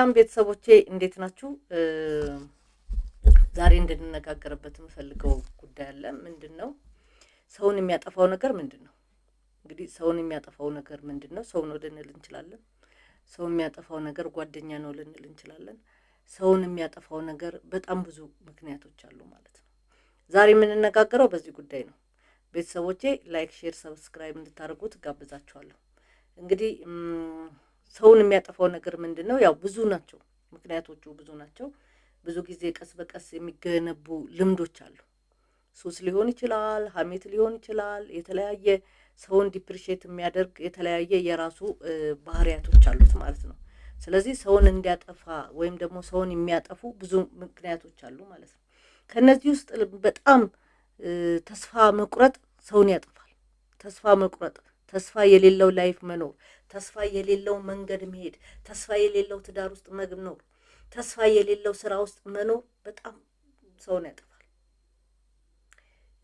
ሰላም ቤተሰቦቼ እንዴት ናችሁ? ዛሬ እንድንነጋገርበት የምፈልገው ጉዳይ አለ። ምንድነው? ሰውን የሚያጠፋው ነገር ምንድነው? እንግዲህ ሰውን የሚያጠፋው ነገር ምንድነው? ሰው ነው ልንል እንችላለን። ሰው የሚያጠፋው ነገር ጓደኛ ነው ልንል እንችላለን። ሰውን የሚያጠፋው ነገር በጣም ብዙ ምክንያቶች አሉ ማለት ነው። ዛሬ የምንነጋገረው በዚህ ጉዳይ ነው። ቤተሰቦቼ ላይክ፣ ሼር፣ ሰብስክራይብ እንድታደርጉት ጋብዛችኋለሁ። እንግዲህ ሰውን የሚያጠፋው ነገር ምንድነው? ያው ብዙ ናቸው ምክንያቶቹ፣ ብዙ ናቸው። ብዙ ጊዜ ቀስ በቀስ የሚገነቡ ልምዶች አሉ። ሱስ ሊሆን ይችላል፣ ሀሜት ሊሆን ይችላል። የተለያየ ሰውን ዲፕሪሼት የሚያደርግ የተለያየ የራሱ ባህሪያቶች አሉት ማለት ነው። ስለዚህ ሰውን እንዲያጠፋ ወይም ደግሞ ሰውን የሚያጠፉ ብዙ ምክንያቶች አሉ ማለት ነው። ከነዚህ ውስጥ በጣም ተስፋ መቁረጥ ሰውን ያጠፋል። ተስፋ መቁረጥ፣ ተስፋ የሌለው ላይፍ መኖር፣ ተስፋ የሌለው መንገድ መሄድ፣ ተስፋ የሌለው ትዳር ውስጥ መኖር፣ ተስፋ የሌለው ስራ ውስጥ መኖር በጣም ሰውን ያጠፋል።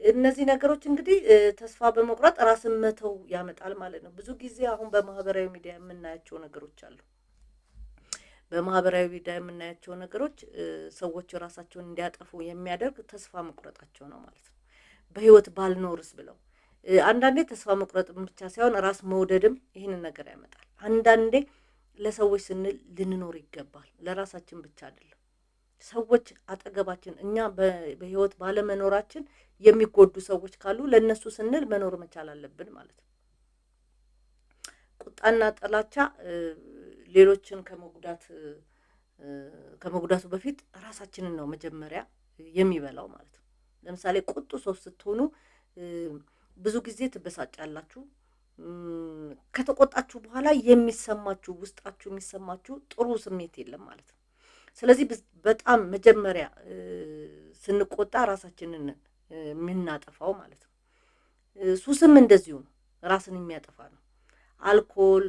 እነዚህ ነገሮች እንግዲህ ተስፋ በመቁረጥ ራስን መተው ያመጣል ማለት ነው። ብዙ ጊዜ አሁን በማህበራዊ ሚዲያ የምናያቸው ነገሮች አሉ። በማህበራዊ ሚዲያ የምናያቸው ነገሮች ሰዎች ራሳቸውን እንዲያጠፉ የሚያደርግ ተስፋ መቁረጣቸው ነው ማለት ነው። በህይወት ባልኖርስ ብለው አንዳንዴ ተስፋ መቁረጥ ብቻ ሳይሆን ራስ መውደድም ይህንን ነገር ያመጣል። አንዳንዴ ለሰዎች ስንል ልንኖር ይገባል፣ ለራሳችን ብቻ አይደለም። ሰዎች አጠገባችን እኛ በህይወት ባለመኖራችን የሚጎዱ ሰዎች ካሉ ለነሱ ስንል መኖር መቻል አለብን ማለት ነው። ቁጣና ጥላቻ ሌሎችን ከመጉዳቱ በፊት ራሳችንን ነው መጀመሪያ የሚበላው ማለት ነው። ለምሳሌ ቁጡ ሰው ስትሆኑ ብዙ ጊዜ ትበሳጫላችሁ። ከተቆጣችሁ በኋላ የሚሰማችሁ ውስጣችሁ የሚሰማችሁ ጥሩ ስሜት የለም ማለት ነው። ስለዚህ በጣም መጀመሪያ ስንቆጣ ራሳችንን የምናጠፋው ማለት ነው። ሱስም እንደዚሁ ነው፣ ራስን የሚያጠፋ ነው። አልኮል፣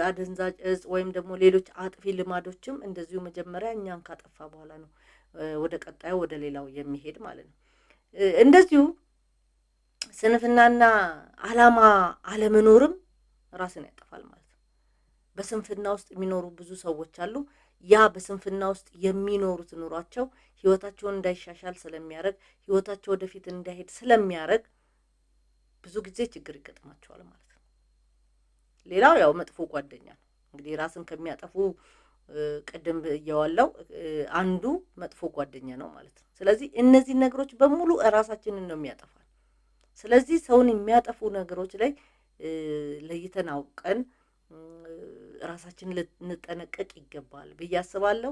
አደንዛዥ እጽ ወይም ደግሞ ሌሎች አጥፊ ልማዶችም እንደዚሁ መጀመሪያ እኛን ካጠፋ በኋላ ነው ወደ ቀጣዩ ወደ ሌላው የሚሄድ ማለት ነው። እንደዚሁ ስንፍናና አላማ አለመኖርም ራስን ያጠፋል ማለት ነው። በስንፍና ውስጥ የሚኖሩ ብዙ ሰዎች አሉ። ያ በስንፍና ውስጥ የሚኖሩት ኑሯቸው ህይወታቸውን እንዳይሻሻል ስለሚያደርግ፣ ህይወታቸው ወደፊት እንዳይሄድ ስለሚያደርግ ብዙ ጊዜ ችግር ይገጥማቸዋል ማለት ነው። ሌላው ያው መጥፎ ጓደኛ ነው። እንግዲህ ራስን ከሚያጠፉ ቅድም እያዋለው አንዱ መጥፎ ጓደኛ ነው ማለት ነው። ስለዚህ እነዚህ ነገሮች በሙሉ ራሳችንን ነው የሚያጠፋል። ስለዚህ ሰውን የሚያጠፉ ነገሮች ላይ ለይተን አውቀን ራሳችንን ልንጠነቀቅ ይገባል ብዬ አስባለሁ።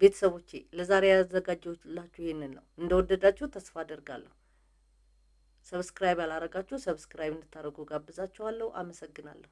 ቤተሰቦቼ ለዛሬ ያዘጋጀሁላችሁ ይሄንን ነው። እንደወደዳችሁ ተስፋ አደርጋለሁ። ሰብስክራይብ ያላረጋችሁ ሰብስክራይብ እንድታደርጉ ጋብዛችኋለሁ። አመሰግናለሁ።